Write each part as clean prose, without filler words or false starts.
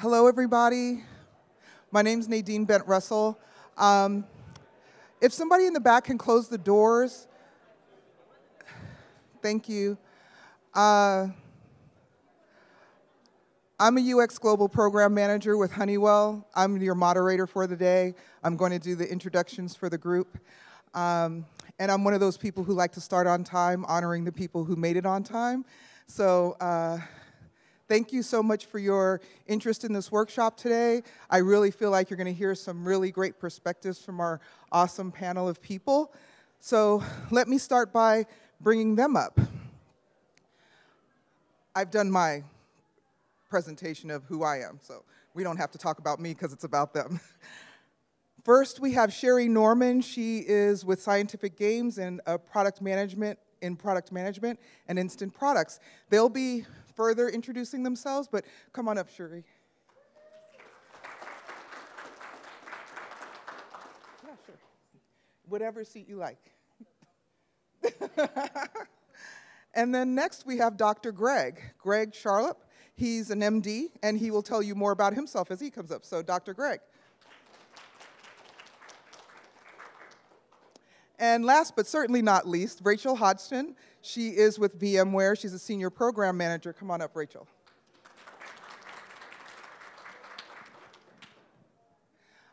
Hello, everybody. My name's Nadine Bent Russell. If somebody in the back can close the doors, thank you. I'm a UX Global Program Manager with Honeywell. I'm your moderator for the day. I'm going to do the introductions for the group. And I'm one of those people who like to start on time, honoring the people who made it on time. So thank you so much for your interest in this workshop today. I really feel like you're going to hear some really great perspectives from our awesome panel of people. So let me start by bringing them up. I've done my presentation of who I am, so we don't have to talk about me because it's about them. First, we have Cherie Norman. She is with Scientific Games and product management and instant products. They'll be further introducing themselves, but come on up, Cherie. Yeah, sure. Whatever seat you like. And then next we have Dr. Greg Charlop. He's an MD, and he will tell you more about himself as he comes up. So, Dr. Greg. And last but certainly not least, Rachel Hodgson. She is with VMware. She's a senior program manager. Come on up, Rachel.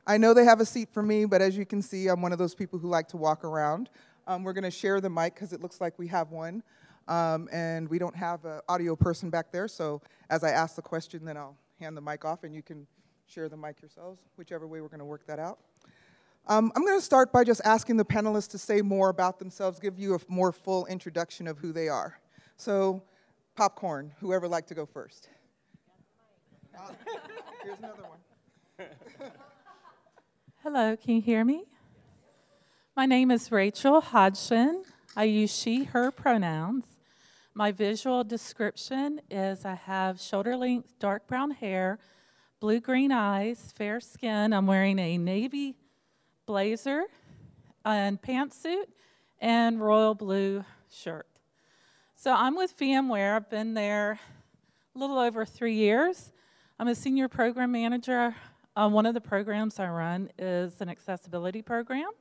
I know they have a seat for me, but as you can see, I'm one of those people who like to walk around. We're going to share the mic because it looks like we have one. And we don't have an audio person back there, so as I ask the question, then I'll hand the mic off, and you can share the mic yourselves, whichever way we're going to work that out. I'm going to start by just asking the panelists to say more about themselves, give you a more full introduction of who they are. So, popcorn, whoever would like to go first. Here's another one. Hello, can you hear me? My name is Rachel Hodgson. I use she, her pronouns. My visual description is I have shoulder-length dark brown hair, blue-green eyes, fair skin. I'm wearing a navy blazer and pantsuit and royal blue shirt. So I'm with VMware. I've been there a little over 3 years. I'm a senior program manager. One of the programs I run is an accessibility program.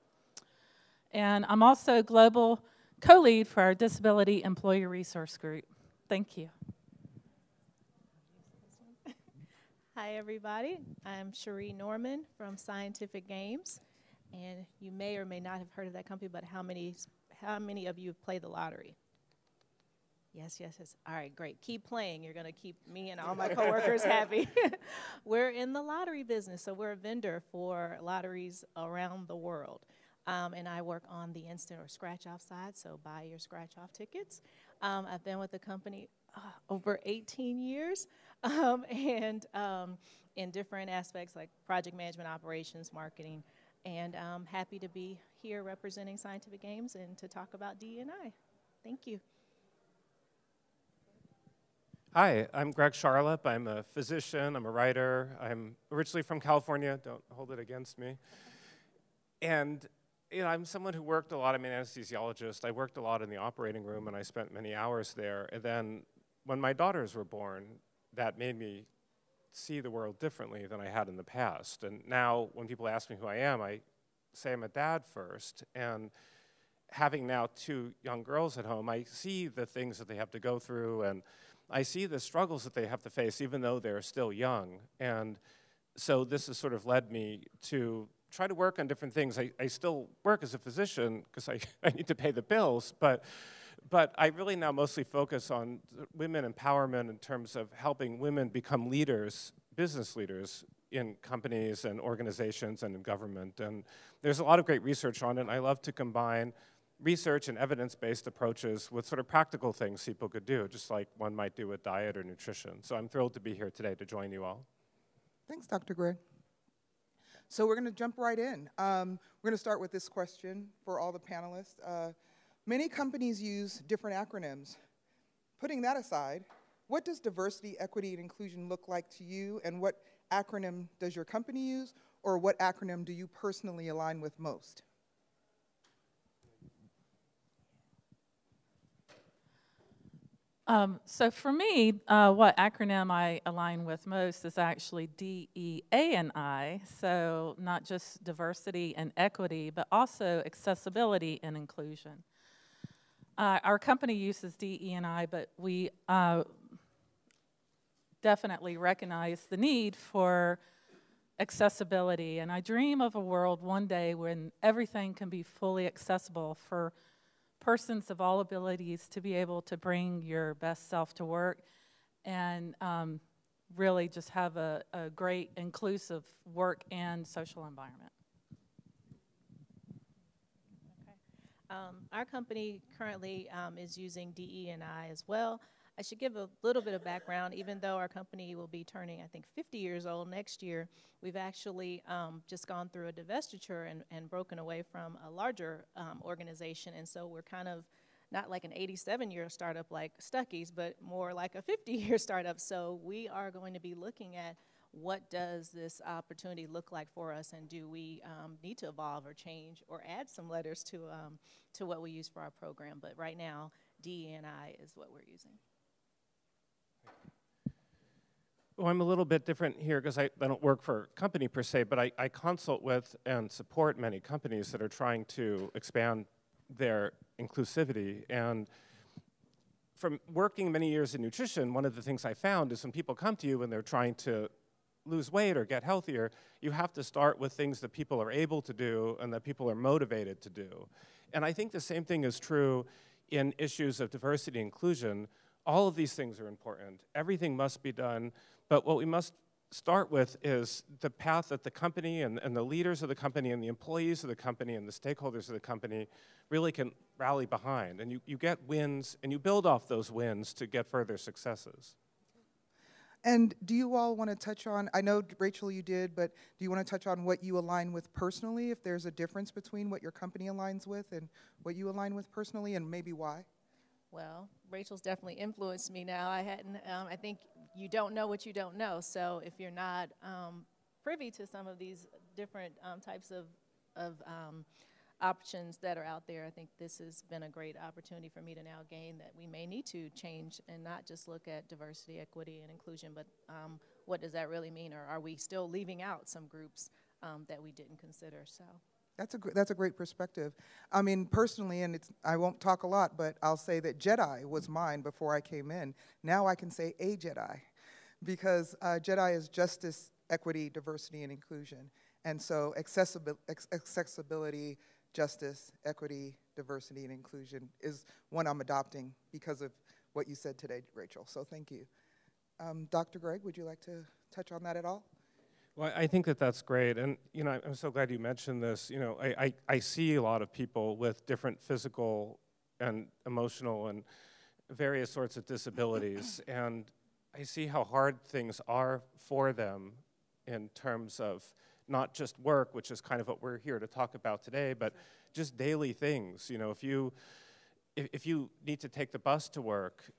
And I'm also global co-lead for our Disability Employee Resource Group. Thank you. Hi, everybody. I'm Cherie Norman from Scientific Games. And you may or may not have heard of that company, but how many of you have played the lottery? Yes. All right, great. Keep playing. You're going to keep me and all my coworkers happy. We're in the lottery business, so we're a vendor for lotteries around the world. And I work on the instant or scratch-off side, so buy your scratch-off tickets. I've been with the company over 18 years, and in different aspects like project management, operations, marketing, and I'm happy to be here representing Scientific Games and to talk about DE&I. Thank you. Hi, I'm Greg Charlop. I'm a physician. I'm a writer. I'm originally from California. Don't hold it against me. And I'm someone who worked a lot. I'm an anesthesiologist. I worked a lot in the operating room, and I spent many hours there. And then when my daughters were born, that made me see the world differently than I had in the past. And now when people ask me who I am, I say I'm a dad first. And having now 2 young girls at home, I see the things that they have to go through, and I see the struggles that they have to face even though they're still young. And so this has sort of led me to try to work on different things. I still work as a physician because I need to pay the bills, but I really now mostly focus on women empowerment in terms of helping women become leaders, business leaders in companies and organizations and in government. And there's a lot of great research on it, and I love to combine research and evidence-based approaches with sort of practical things people could do, just like one might do with diet or nutrition. So I'm thrilled to be here today to join you all. Thanks, Dr. Greg. So we're going to jump right in. We're going to start with this question for all the panelists. Many companies use different acronyms. Putting that aside, what does diversity, equity, and inclusion look like to you, and what acronym does your company use, or what acronym do you personally align with most? So for me, what acronym I align with most is actually DEANI. So not just diversity and equity, but also accessibility and inclusion. Our company uses DEI, but we definitely recognize the need for accessibility. And I dream of a world one day when everything can be fully accessible for persons of all abilities to be able to bring your best self to work and really just have a great inclusive work and social environment. Our company currently is using DE&I as well. I should give a little bit of background. Even though our company will be turning, I think, 50 years old next year, we've actually just gone through a divestiture and broken away from a larger organization. And so we're kind of not like an 87-year startup like Stuckey's, but more like a 50-year startup. So we are going to be looking at what does this opportunity look like for us, and do we need to evolve or change or add some letters to what we use for our program. But right now, DE&I is what we're using. Well, I'm a little bit different here because I don't work for a company per se, but I consult with and support many companies that are trying to expand their inclusivity. And from working many years in nutrition, one of the things I found is when people come to you and they're trying to lose weight or get healthier, you have to start with things that people are able to do and that people are motivated to do. And I think the same thing is true in issues of diversity and inclusion. All of these things are important. Everything must be done, but what we must start with is the path that the company and the leaders of the company and the employees of the company and the stakeholders of the company really can rally behind. And you get wins, and you build off those wins to get further successes. And do you all want to touch on, I know, Rachel, you did, but do you want to touch on what you align with personally, if there's a difference between what your company aligns with and what you align with personally, and maybe why? Well, Rachel's definitely influenced me now. I think you don't know what you don't know. So if you're not privy to some of these different types of options that are out there, I think this has been a great opportunity for me to now gain that we may need to change and not just look at diversity, equity, and inclusion, but what does that really mean? Or are we still leaving out some groups that we didn't consider? So. That's a great perspective. I mean, personally, and I won't talk a lot, but I'll say that Jedi was mine before I came in. Now I can say a Jedi, because Jedi is justice, equity, diversity, and inclusion. And so accessibility, justice, equity, diversity, and inclusion is one I'm adopting because of what you said today, Rachel. So thank you. Dr. Greg, would you like to touch on that at all? Well, I think that that's great, and I'm so glad you mentioned this. I see a lot of people with different physical and emotional and various sorts of disabilities, and I see how hard things are for them in terms of not just work, which is kind of what we're here to talk about today, but just daily things. If you need to take the bus to work,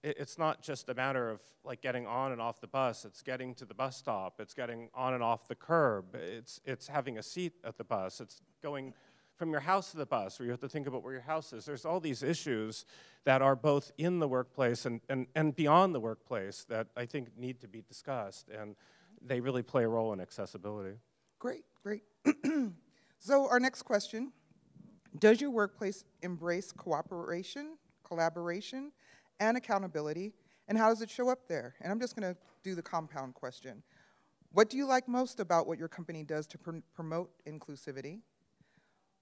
it's not just a matter of like getting on and off the bus. It's getting to the bus stop. It's getting on and off the curb. It's having a seat at the bus. It's going from your house to the bus, where you have to think about where your house is. There's all these issues that are both in the workplace and beyond the workplace that I think need to be discussed, and they really play a role in accessibility. Great, great. So our next question, does your workplace embrace cooperation, collaboration, and accountability, and how does it show up there? And I'm just going to do the compound question. What do you like most about what your company does to promote inclusivity?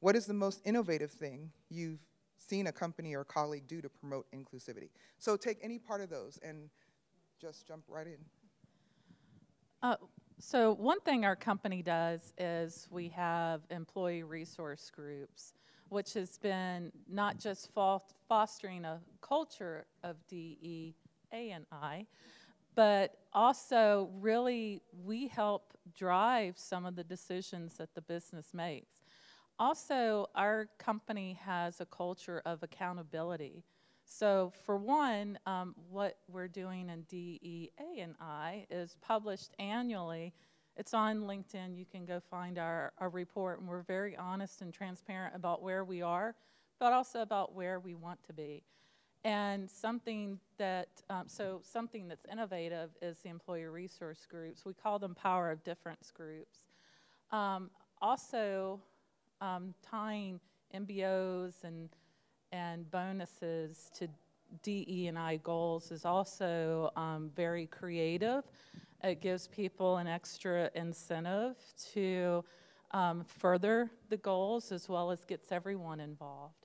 What is the most innovative thing you've seen a company or colleague do to promote inclusivity? So take any part of those and just jump right in. So one thing our company does is we have employee resource groups, which has been not just fostering a culture of DE&I, but also really we help drive some of the decisions that the business makes. Also, our company has a culture of accountability. So for one, what we're doing in DE&I is published annually. It's on LinkedIn. You can go find our report, and we're very honest and transparent about where we are, but also about where we want to be. And something that, something that's innovative is the employee resource groups. We call them power of difference groups. Also, tying MBOs and bonuses to DE&I goals is also very creative. It gives people an extra incentive to further the goals, as well as gets everyone involved.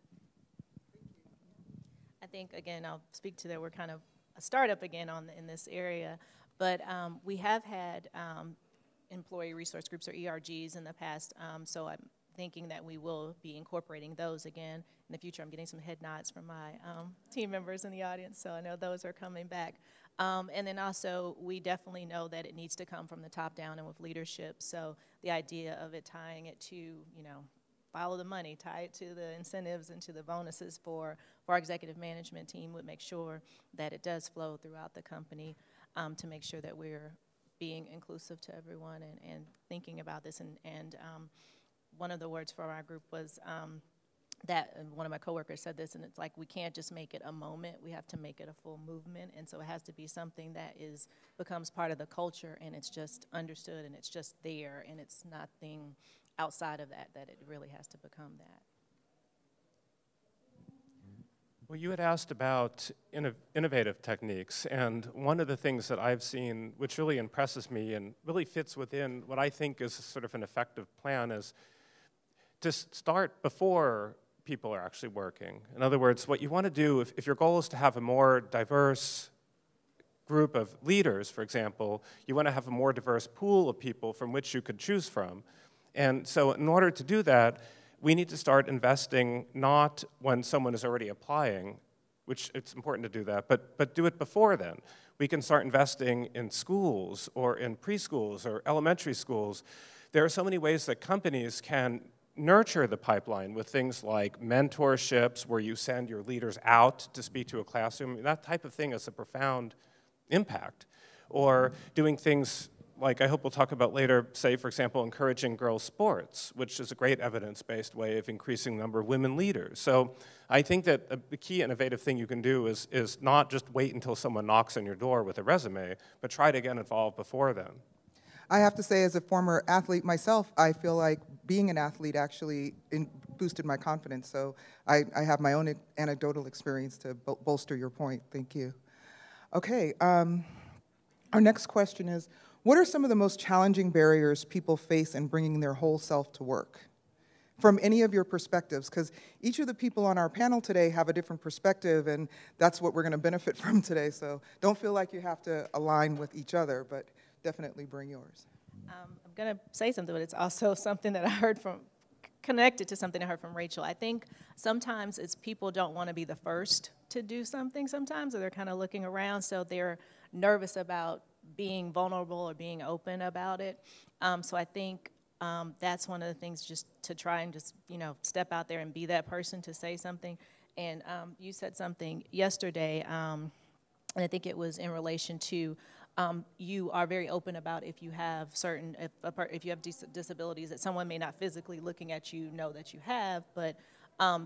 I think, again, I'll speak to that. We're kind of a startup again in this area, but we have had employee resource groups or ERGs in the past, so I'm thinking that we will be incorporating those again in the future. I'm getting some head nods from my team members in the audience, so I know those are coming back. And then also, we definitely know that it needs to come from the top down and with leadership, so the idea of it tying it to, you know, follow the money, tie it to the incentives and to the bonuses for our executive management team would make sure that it does flow throughout the company to make sure that we're being inclusive to everyone and thinking about this. And one of the words for our group was that, and one of my coworkers said this, and it's like, we can't just make it a moment, we have to make it a full movement, and so it has to be something that becomes part of the culture, and it's just understood, and it's just there, and it's nothing outside of that it really has to become that. Well, you had asked about innovative techniques, and one of the things that I've seen, which really impresses me and really fits within what I think is sort of an effective plan, is to start before people are actually working. In other words, what you want to do, if your goal is to have a more diverse group of leaders, for example, you want to have a more diverse pool of people from which you could choose from. And so in order to do that, we need to start investing not when someone is already applying, which it's important to do that, but do it before then. We can start investing in schools or in preschools or elementary schools. There are so many ways that companies can nurture the pipeline with things like mentorships where you send your leaders out to speak to a classroom. That type of thing has a profound impact. Or doing things like I hope we'll talk about later, say, for example, encouraging girls' sports, which is a great evidence-based way of increasing the number of women leaders. So I think that the key innovative thing you can do is not just wait until someone knocks on your door with a resume, but try to get involved before then. I have to say, as a former athlete myself, I feel like being an athlete actually boosted my confidence. So I have my own anecdotal experience to bolster your point. Thank you. Okay, our next question is, what are some of the most challenging barriers people face in bringing their whole self to work? From any of your perspectives, because each of the people on our panel today have a different perspective, and that's what we're going to benefit from today. So don't feel like you have to align with each other, but definitely bring yours. I'm going to say something, but it's also something that I heard connected to something I heard from Rachel. I think sometimes it's people don't want to be the first to do something sometimes, or they're kind of looking around, so they're nervous about being vulnerable or being open about it. So I think that's one of the things, just to try and just, you know, step out there and be that person to say something. And you said something yesterday, and I think it was in relation to you are very open about if you have if you have disabilities that someone may not physically looking at you know that you have, but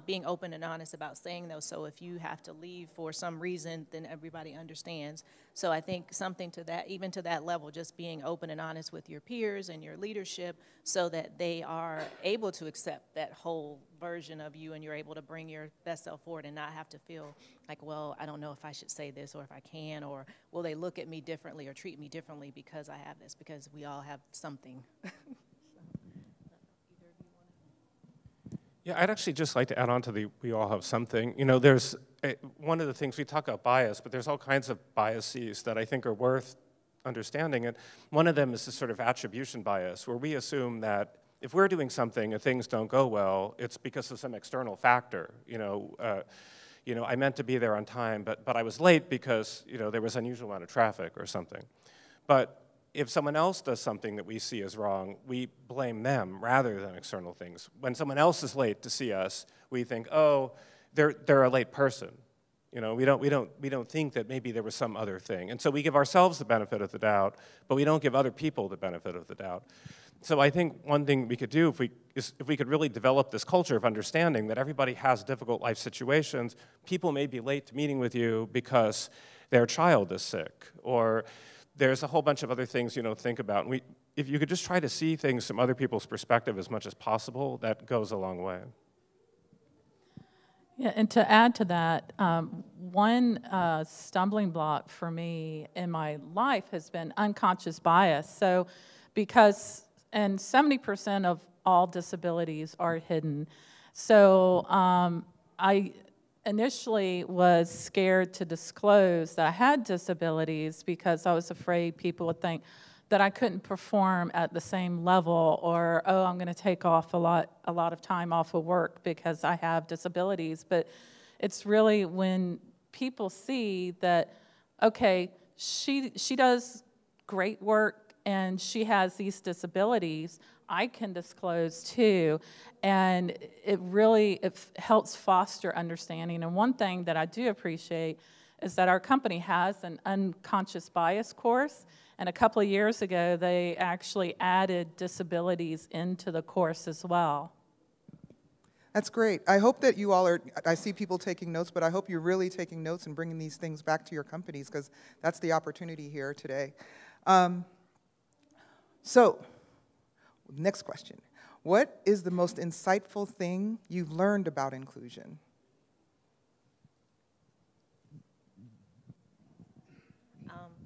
being open and honest about saying those. So if you have to leave for some reason, then everybody understands. So I think something to that, even to that level, just being open and honest with your peers and your leadership so that they are able to accept that whole version of you and you're able to bring your best self forward and not have to feel like, well, I don't know if I should say this or if I can, or will they look at me differently or treat me differently because I have this, because we all have something. Yeah, I'd actually just like to add on to the we all have something. You know, there's one of the things, we talk about bias, but there's all kinds of biases that I think are worth understanding. And one of them is this sort of attribution bias, where we assume that if we're doing something and things don't go well, it's because of some external factor. You know, I meant to be there on time, but I was late because, you know, there was unusual amount of traffic or something. But if someone else does something that we see as wrong, we blame them rather than external things. When someone else is late to see us, we think, oh, they're a late person. You know, we don't think that maybe there was some other thing. And so we give ourselves the benefit of the doubt, but we don't give other people the benefit of the doubt. So I think one thing we could do if we could really develop this culture of understanding that everybody has difficult life situations. People may be late to meeting with you because their child is sick, or there's a whole bunch of other things you don't think about. And if you could just try to see things from other people's perspective as much as possible, that goes a long way. Yeah, and to add to that, one stumbling block for me in my life has been unconscious bias. So and 70% of all disabilities are hidden. So I initially was scared to disclose that I had disabilities because I was afraid people would think that I couldn't perform at the same level, or, oh, I'm gonna take off a lot of time off of work because I have disabilities. But it's really when people see that, okay, she does great work and she has these disabilities, I can disclose too. And it helps foster understanding. And one thing that I do appreciate is that our company has an unconscious bias course. And a couple of years ago, they actually added disabilities into the course as well. That's great. I hope that you all I see people taking notes, but I hope you're really taking notes and bringing these things back to your companies, because that's the opportunity here today. So, next question. What is the most insightful thing you've learned about inclusion?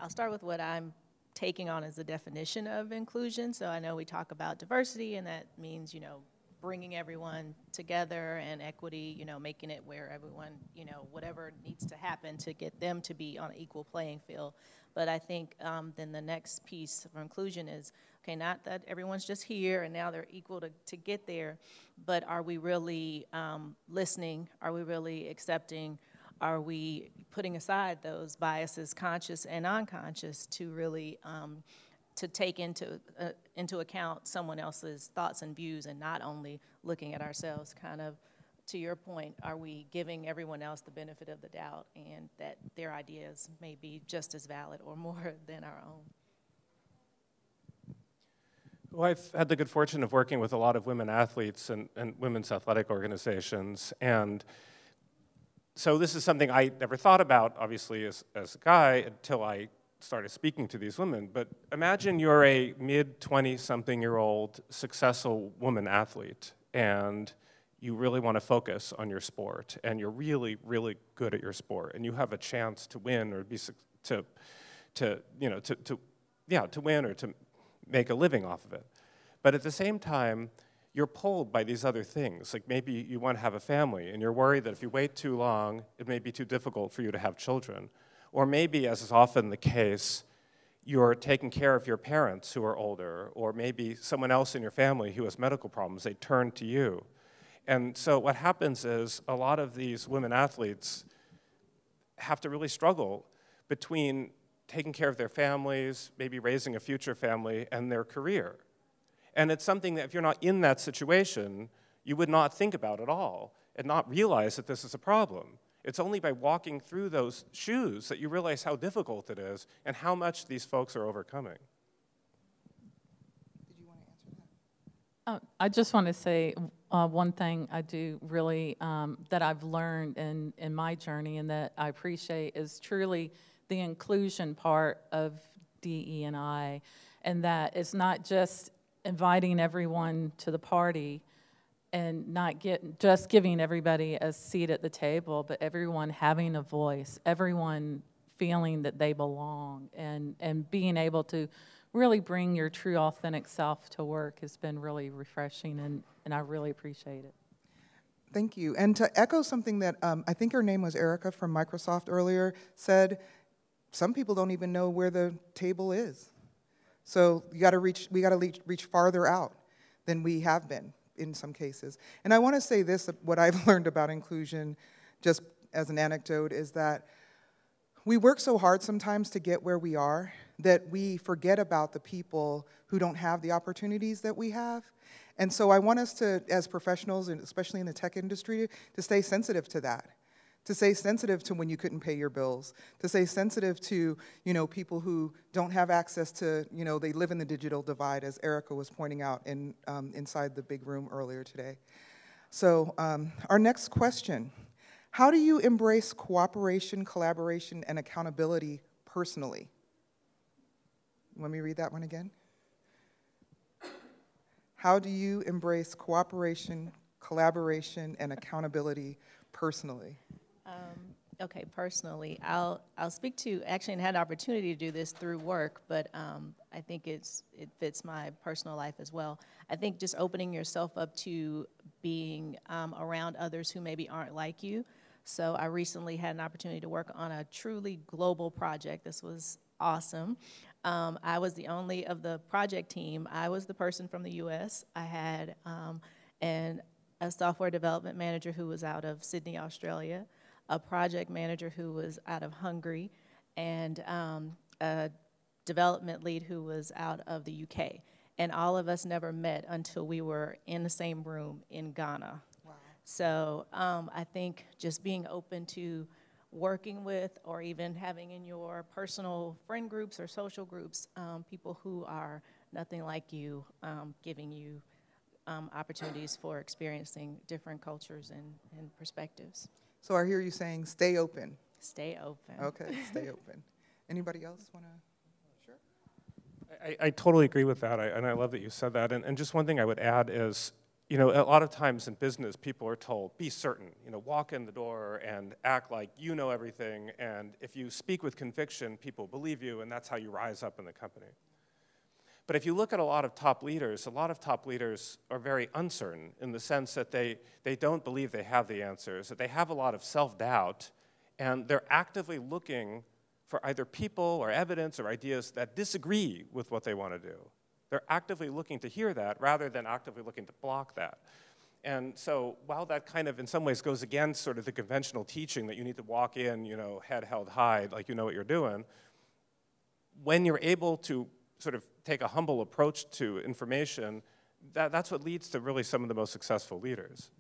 I'll start with what I'm taking on as the definition of inclusion. So I know we talk about diversity, and that means, you know, bringing everyone together, and equity, you know, making it where everyone, you know, whatever needs to happen to get them to be on an equal playing field. But I think then the next piece of inclusion is, okay, not that everyone's just here and now they're equal to get there, but are we really listening? Are we really accepting? Are we putting aside those biases, conscious and unconscious, to really to take into account someone else's thoughts and views, and not only looking at ourselves? Kind of to your point, are we giving everyone else the benefit of the doubt, and that their ideas may be just as valid or more than our own? Well, I've had the good fortune of working with a lot of women athletes and women's athletic organizations, and so this is something I never thought about, obviously, as a guy, until I started speaking to these women. But imagine you're a mid-20-something-year-old successful woman athlete, and you really want to focus on your sport, and you're really, really good at your sport, and you have a chance to win, or to win, or to make a living off of it. But at the same time, you're pulled by these other things. Like maybe you want to have a family, and you're worried that if you wait too long, it may be too difficult for you to have children. Or maybe, as is often the case, you're taking care of your parents who are older, or maybe someone else in your family who has medical problems. They turn to you. And so what happens is a lot of these women athletes have to really struggle between taking care of their families, maybe raising a future family, and their career. And it's something that if you're not in that situation, you would not think about at all and not realize that this is a problem. It's only by walking through those shoes that you realize how difficult it is and how much these folks are overcoming. Did you want to answer that? I just want to say one thing I do really, that I've learned in my journey and that I appreciate, is truly the inclusion part of DE&I, and that it's not just inviting everyone to the party and not just giving everybody a seat at the table, but everyone having a voice, everyone feeling that they belong, and being able to really bring your true authentic self to work has been really refreshing, and I really appreciate it. Thank you. And to echo something that I think her name was Erica from Microsoft earlier said, some people don't even know where the table is. So we got to reach farther out than we have been in some cases. And I want to say this, what I've learned about inclusion, just as an anecdote, is that we work so hard sometimes to get where we are that we forget about the people who don't have the opportunities that we have. And so I want us to, as professionals, and especially in the tech industry, to stay sensitive to that. to stay sensitive to when you couldn't pay your bills, to stay sensitive to, people who don't have access to, they live in the digital divide, as Erica was pointing out inside the big room earlier today. So our next question, how do you embrace cooperation, collaboration, and accountability personally? Let me read that one again. How do you embrace cooperation, collaboration, and accountability personally? Okay, personally, I'll speak to, actually, and had an opportunity to do this through work, but I think it fits my personal life as well. I think just opening yourself up to being around others who maybe aren't like you. So I recently had an opportunity to work on a truly global project. This was awesome. I was the only of the project team. I was the person from the US. I had a software development manager who was out of Sydney, Australia, a project manager who was out of Hungary, and a development lead who was out of the UK. And all of us never met until we were in the same room in Ghana. Wow. So I think just being open to working with, or even having in your personal friend groups or social groups, people who are nothing like you, giving you opportunities for experiencing different cultures and perspectives. So I hear you saying stay open. Stay open. Okay, stay open. Anybody else want to? Sure. I totally agree with that, and I love that you said that. And just one thing I would add is, a lot of times in business, people are told, be certain, walk in the door and act like you know everything, and if you speak with conviction, people believe you, and that's how you rise up in the company. But if you look at a lot of top leaders are very uncertain in the sense that they don't believe they have the answers, that they have a lot of self-doubt, and they're actively looking for either people or evidence or ideas that disagree with what they want to do. They're actively looking to hear that rather than actively looking to block that. And so while that kind of in some ways goes against sort of the conventional teaching that you need to walk in, head held high, like you know what you're doing, when you're able to sort of take a humble approach to information, that's what leads to really some of the most successful leaders.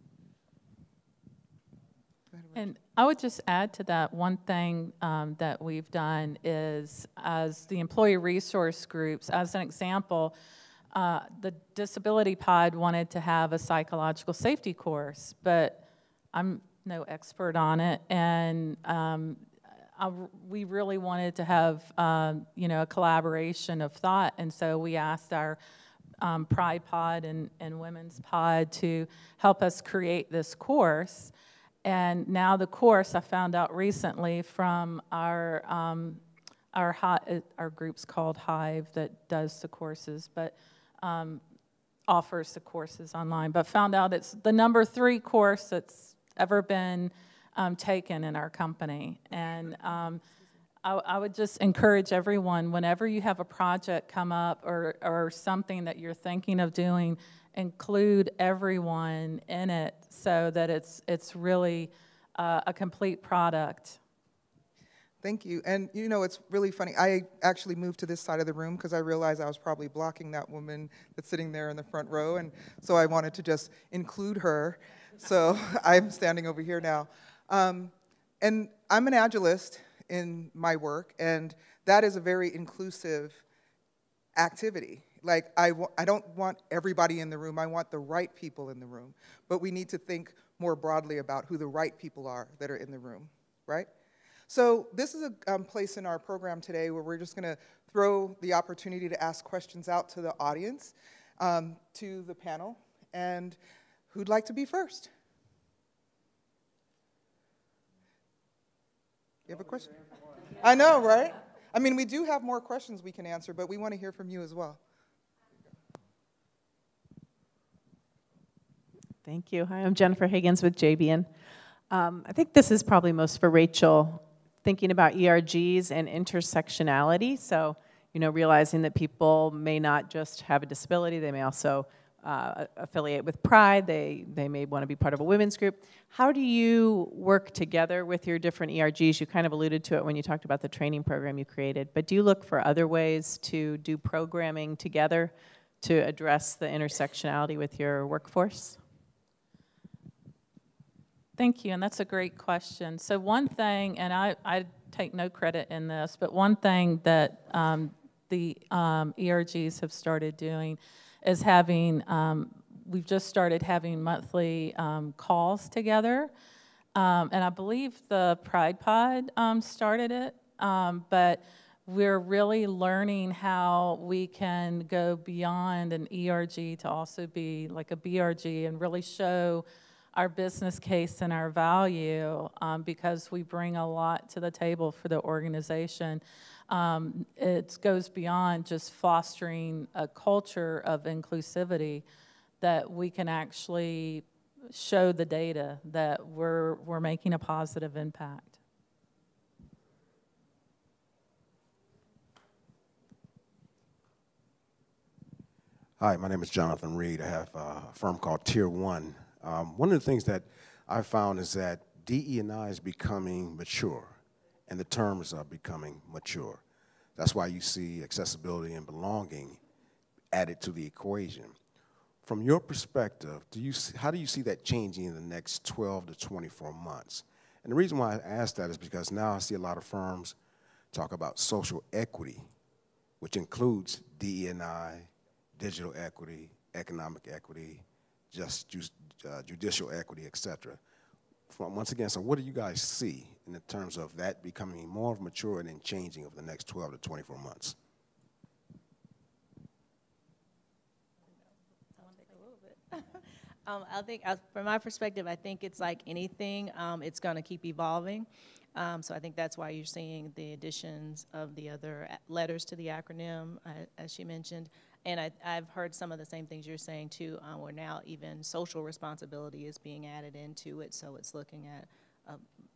And I would just add to that, one thing that we've done is, as the employee resource groups, as an example, the disability pod wanted to have a psychological safety course, but I'm no expert on it, and we really wanted to have a collaboration of thought, and so we asked our Pride Pod and Women's Pod to help us create this course. And now the course, I found out recently from our group's called Hive that does the courses, but offers the courses online, but found out it's the number 3 course that's ever been taken in our company. And I would just encourage everyone, whenever you have a project come up or something that you're thinking of doing, include everyone in it so that it's really a complete product. Thank you. And it's really funny. I actually moved to this side of the room because I realized I was probably blocking that woman that's sitting there in the front row, and so I wanted to just include her. So I'm standing over here now. And I'm an Agilist in my work, and that is a very inclusive activity. Like, I don't want everybody in the room. I want the right people in the room. But we need to think more broadly about who the right people are that are in the room, right? So this is a place in our program today where we're just going to throw the opportunity to ask questions out to the audience, to the panel. And who'd like to be first? You have a question? I know, right? I mean, we do have more questions we can answer, but we want to hear from you as well. Thank you. Hi, I'm Jennifer Higgins with JBN. I think this is probably most for Rachel, thinking about ERGs and intersectionality. So, realizing that people may not just have a disability, they may also affiliate with Pride, they may want to be part of a women's group. How do you work together with your different ERGs? You kind of alluded to it when you talked about the training program you created, but do you look for other ways to do programming together to address the intersectionality with your workforce? Thank you, and that's a great question. So one thing, and I take no credit in this, but one thing that the ERGs have started doing is having, we've just started having monthly calls together. And I believe the Pride Pod started it, but we're really learning how we can go beyond an ERG to also be like a BRG and really show our business case and our value because we bring a lot to the table for the organization. It goes beyond just fostering a culture of inclusivity, that we can actually show the data that we're making a positive impact. Hi, my name is Jonathan Reed. I have a firm called Tier 1. One of the things that I found is that DE&I is becoming mature, and the terms are becoming mature. That's why you see accessibility and belonging added to the equation. From your perspective, how do you see that changing in the next 12 to 24 months? And the reason why I ask that is because now I see a lot of firms talk about social equity, which includes DE&I, digital equity, economic equity, judicial equity, et cetera. Once again, so what do you guys see in terms of that becoming more mature and then changing over the next 12 to 24 months? I think, from my perspective, I think it's like anything, it's going to keep evolving. So I think that's why you're seeing the additions of the other letters to the acronym, as she mentioned. And I've heard some of the same things you're saying, too, where now even social responsibility is being added into it, so it's looking at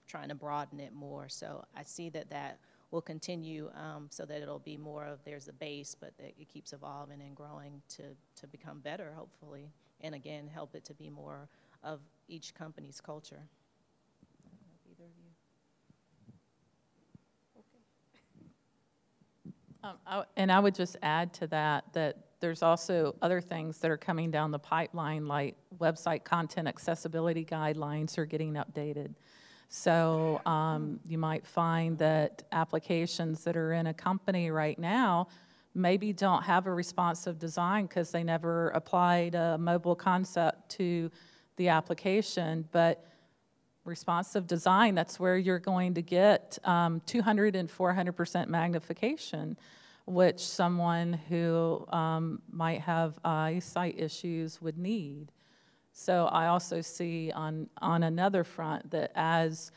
trying to broaden it more. So I see that that will continue so that it'll be more of there's a base, but that it keeps evolving and growing to become better, hopefully, and, again, help it to be more of each company's culture. I don't know if either of you. Okay. And I would just add to that there's also other things that are coming down the pipeline, like website content accessibility guidelines are getting updated. So you might find that applications that are in a company right now maybe don't have a responsive design because they never applied a mobile concept to the application, but responsive design, that's where you're going to get 200 and 400% magnification, which someone who might have eyesight issues would need. So I also see on another front that as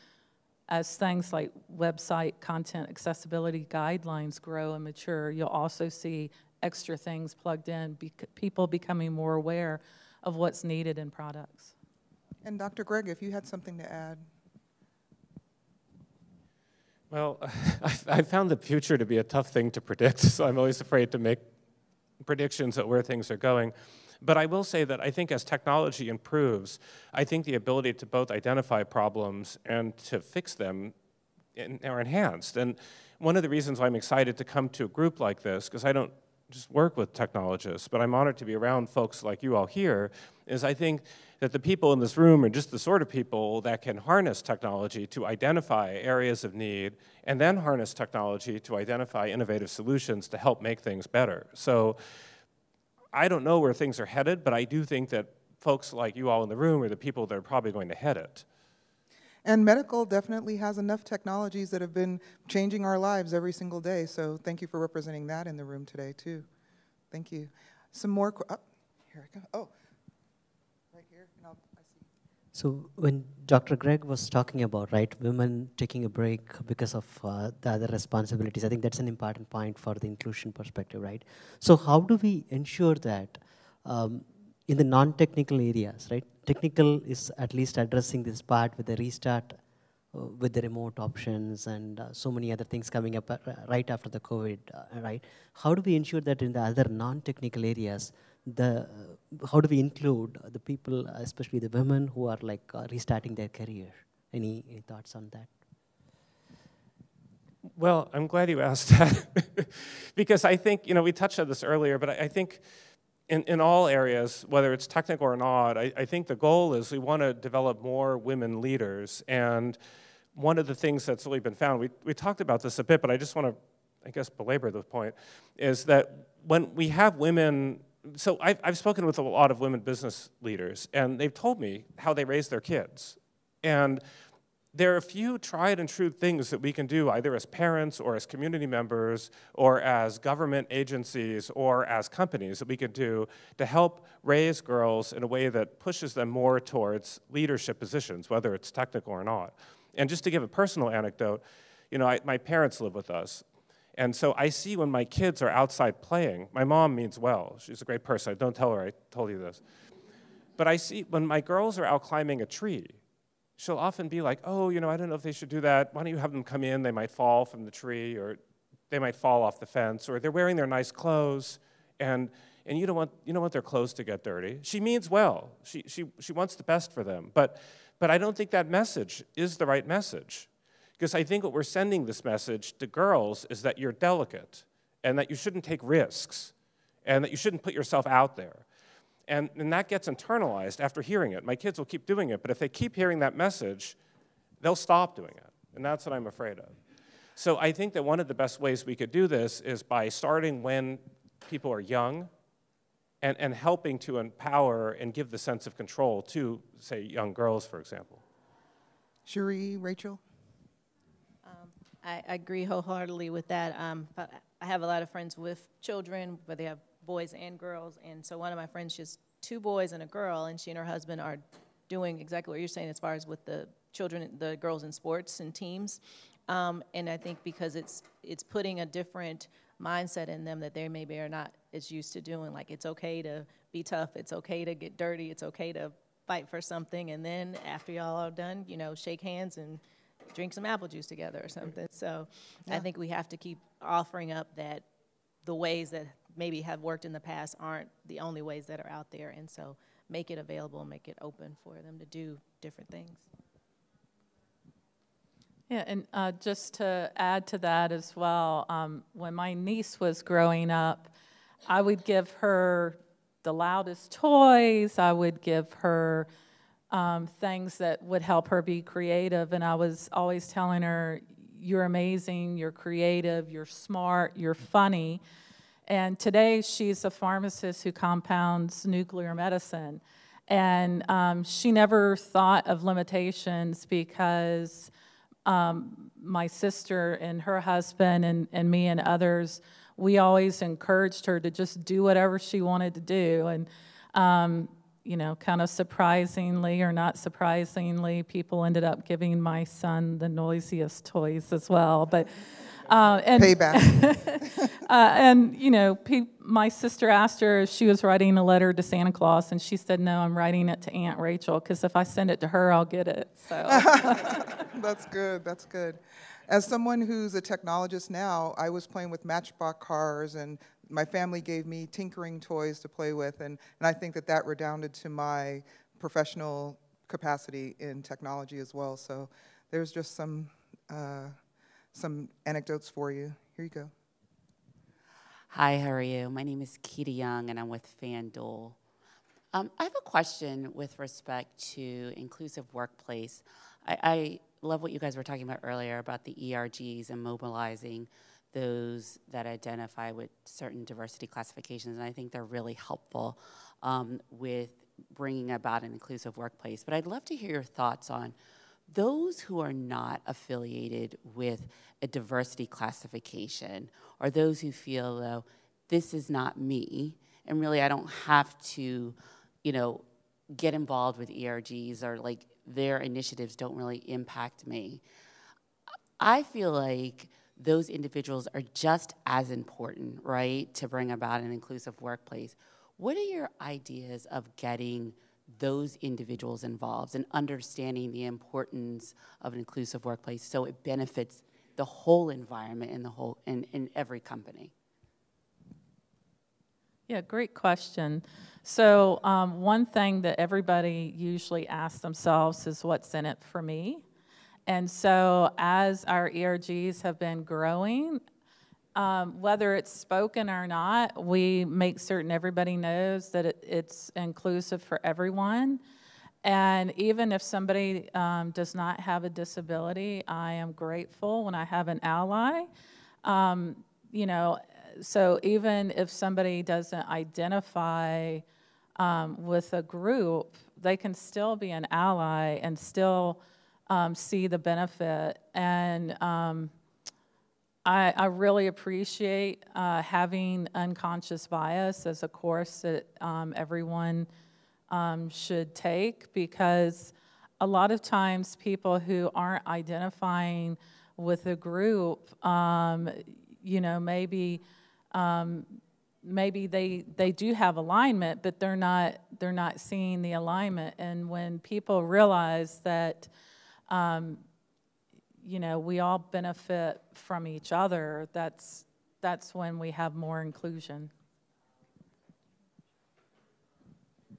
things like website content accessibility guidelines grow and mature, you'll also see extra things plugged in, people becoming more aware of what's needed in products. And Dr. Greg, if you had something to add. Well, I found the future to be a tough thing to predict, so I'm always afraid to make predictions at where things are going. But I will say that I think as technology improves, I think the ability to both identify problems and to fix them are enhanced. And one of the reasons why I'm excited to come to a group like this, because I don't just work with technologists, but I'm honored to be around folks like you all here, is I think that the people in this room are just the sort of people that can harness technology to identify areas of need and then harness technology to identify innovative solutions to help make things better. So I don't know where things are headed, but I do think that folks like you all in the room are the people that are probably going to head it. And medical definitely has enough technologies that have been changing our lives every single day. So thank you for representing that in the room today, too. Thank you. Some more, here I go. Oh, right here. And I see. So when Dr. Greg was talking about, right, women taking a break because of the other responsibilities, I think that's an important point for the inclusion perspective, right? So how do we ensure that in the non-technical areas, right? Technical is at least addressing this part with the restart, with the remote options and so many other things coming up right after the COVID, right? How do we ensure that in the other non-technical areas, how do we include the people, especially the women who are like restarting their career? Any thoughts on that? Well, I'm glad you asked that because I think, we touched on this earlier, but I think in all areas, whether it's technical or not, I think the goal is we want to develop more women leaders. And one of the things that's really been found, we talked about this a bit, but I just want to, I guess, belabor the point, is that when we have women, so I've spoken with a lot of women business leaders, and they've told me how they raise their kids. And there are a few tried and true things that we can do either as parents or as community members or as government agencies or as companies that we can do to help raise girls in a way that pushes them more towards leadership positions, whether it's technical or not. And just to give a personal anecdote, you know, my parents live with us. And so I see when my kids are outside playing, my mom means well. She's a great person. Don't tell her I told you this. But I see when my girls are out climbing a tree, she'll often be like, oh, you know, I don't know if they should do that. Why don't you have them come in? They might fall from the tree, or they might fall off the fence, or they're wearing their nice clothes, and you don't want their clothes to get dirty. She means well. She wants the best for them. But I don't think that message is the right message. Because I think what we're sending this message to girls is that you're delicate, and that you shouldn't take risks, and that you shouldn't put yourself out there. And that gets internalized after hearing it. My kids will keep doing it, but if they keep hearing that message, they'll stop doing it. And that's what I'm afraid of. So I think that one of the best ways we could do this is by starting when people are young and helping to empower and give the sense of control to, say, young girls, for example. Cherie, Rachel? I agree wholeheartedly with that. I have a lot of friends with children, but they have boys and girls, and so one of my friends, she has 2 boys and a girl, and she and her husband are doing exactly what you're saying as far as with the children, the girls in sports and teams, and I think because it's putting a different mindset in them that they maybe are not as used to doing, like it's okay to be tough, it's okay to get dirty, it's okay to fight for something, and then after y'all are done, you know, shake hands and drink some apple juice together or something. So yeah. I think we have to keep offering up that the ways that maybe have worked in the past aren't the only ways that are out there, and so make it available, make it open for them to do different things. Yeah, and just to add to that as well, when my niece was growing up, I would give her the loudest toys, I would give her things that would help her be creative, and I was always telling her, you're amazing, you're creative, you're smart, you're funny. And today she's a pharmacist who compounds nuclear medicine. And she never thought of limitations because my sister and her husband and me and others, we always encouraged her to just do whatever she wanted to do. And you know, kind of surprisingly or not surprisingly, people ended up giving my son the noisiest toys as well. But and payback. And you know, my sister asked her if she was writing a letter to Santa Claus, and she said, "No, I'm writing it to Aunt Rachel because if I send it to her, I'll get it." So That's good. That's good. As someone who's a technologist now, I was playing with Matchbox cars, and my family gave me tinkering toys to play with, and I think that redounded to my professional capacity in technology as well. So there's just some anecdotes for you. Here you go. Hi, how are you? My name is Keita Young, and I'm with FanDuel. I have a question with respect to inclusive workplace. I love what you guys were talking about earlier about the ERGs and mobilizing those that identify with certain diversity classifications, and I think they're really helpful with bringing about an inclusive workplace. But I'd love to hear your thoughts on those who are not affiliated with a diversity classification, or those who feel, though, this is not me, and really I don't have to, you know, get involved with ERGs, or like their initiatives don't really impact me. I feel like those individuals are just as important, right, to bring about an inclusive workplace. What are your ideas of getting those individuals involved and understanding the importance of an inclusive workplace so it benefits the whole environment and the whole in every company? Yeah, great question. So one thing that everybody usually asks themselves is, what's in it for me? And so as our ERGs have been growing, whether it's spoken or not, we make certain everybody knows that it's inclusive for everyone. And even if somebody does not have a disability, I am grateful when I have an ally. You know, so even if somebody doesn't identify with a group, they can still be an ally and still see the benefit. And I really appreciate having unconscious bias as a course that everyone should take, because a lot of times people who aren't identifying with a group, you know, maybe they do have alignment, but they're not seeing the alignment. And when people realize that, you know, we all benefit from each other, that's when we have more inclusion.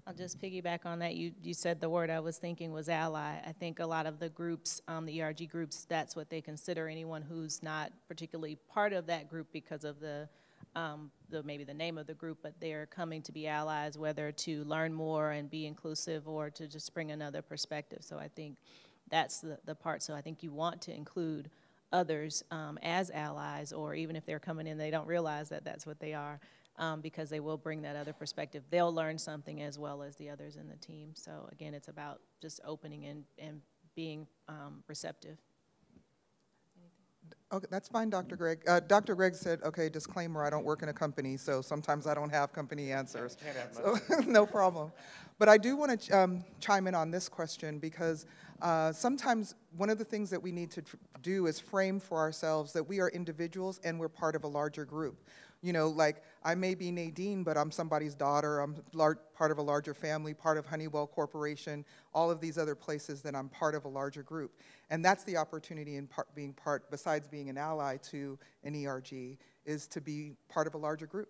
I'll just piggyback on that. You said the word I was thinking was ally. I think a lot of the groups, the ERG groups, that's what they consider anyone who's not particularly part of that group because of the maybe the name of the group, but they're coming to be allies, whether to learn more and be inclusive or to just bring another perspective. So I think that's the part. So I think you want to include others as allies, or even if they're coming in, they don't realize that that's what they are. Because they will bring that other perspective. They'll learn something as well as the others in the team. So again, it's about just opening and being receptive. Okay, that's fine, Dr. Greg. Dr. Greg said, okay, disclaimer, I don't work in a company, so sometimes I don't have company answers. So, no problem. But I do want to chime in on this question, because sometimes one of the things that we need to do is frame for ourselves that we are individuals and we're part of a larger group. You know, like, I may be Nadine, but I'm somebody's daughter. I'm part of a larger family, part of Honeywell Corporation, all of these other places that I'm part of a larger group. And that's the opportunity in being part, besides being an ally to an ERG, is to be part of a larger group.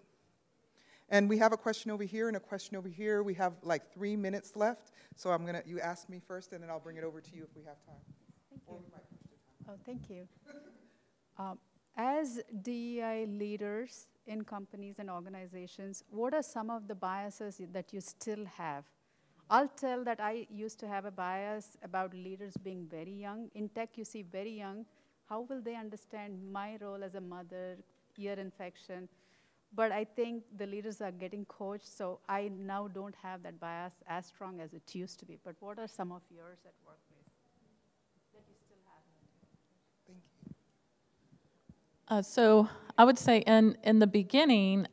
And we have a question over here and a question over here. We have like 3 minutes left. So you ask me first, and then I'll bring it over to you if we have time. Thank you. Oh, thank you. As DEI leaders in companies and organizations, what are some of the biases that you still have? I'll tell that I used to have a bias about leaders being very young. In tech, you see very young. How will they understand my role as a mother, ear infection? But I think the leaders are getting coached, so I now don't have that bias as strong as it used to be. But what are some of yours at workplace that you still have? Thank you. So I would say in the beginning,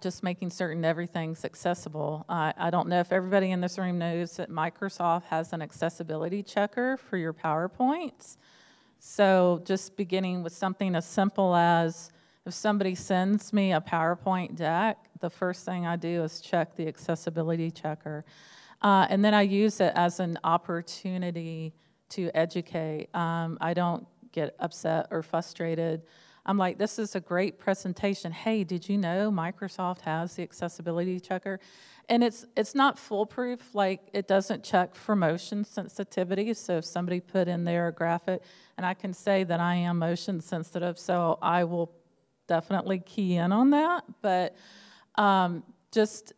just making certain everything's accessible. I don't know if everybody in this room knows that Microsoft has an accessibility checker for your PowerPoints. So just beginning with something as simple as, if somebody sends me a PowerPoint deck, the first thing I do is check the accessibility checker. And then I use it as an opportunity to educate. I don't get upset or frustrated. I'm like, this is a great presentation. Hey, did you know Microsoft has the accessibility checker? And it's not foolproof. Like, it doesn't check for motion sensitivity. So if somebody put in there a graphic, and I can say that I am motion sensitive, so I will definitely key in on that. But just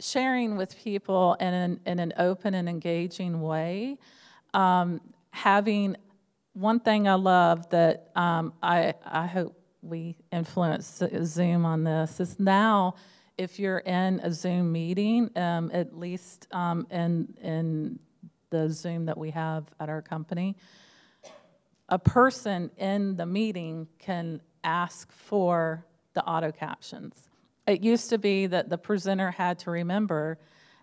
sharing with people in an open and engaging way, having one thing I love that I hope we influence Zoom on this is now, if you're in a Zoom meeting, at least in the Zoom that we have at our company, a person in the meeting can ask for the auto captions. It used to be that the presenter had to remember,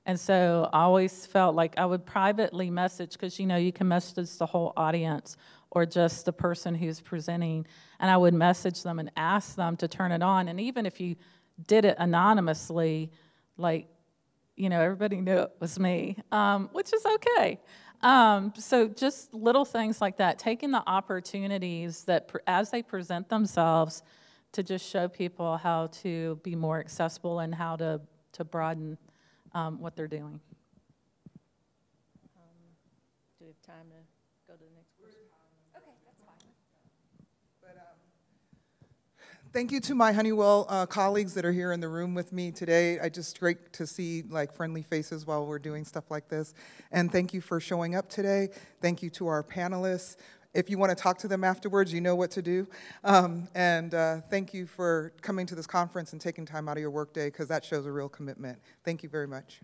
and so I always felt like I would privately message, because you know you can message the whole audience or just the person who's presenting, and I would message them and ask them to turn it on. And even if you did it anonymously, like, you know, everybody knew it was me, which is okay. So just little things like that, taking the opportunities that as they present themselves to just show people how to be more accessible and how to broaden what they're doing. Do we have time to go to the next question? Okay, that's fine. But Thank you to my Honeywell colleagues that are here in the room with me today. I just great to see like friendly faces while we're doing stuff like this. And thank you for showing up today. Thank you to our panelists. If you want to talk to them afterwards, you know what to do. Thank you for coming to this conference and taking time out of your workday, because that shows a real commitment. Thank you very much.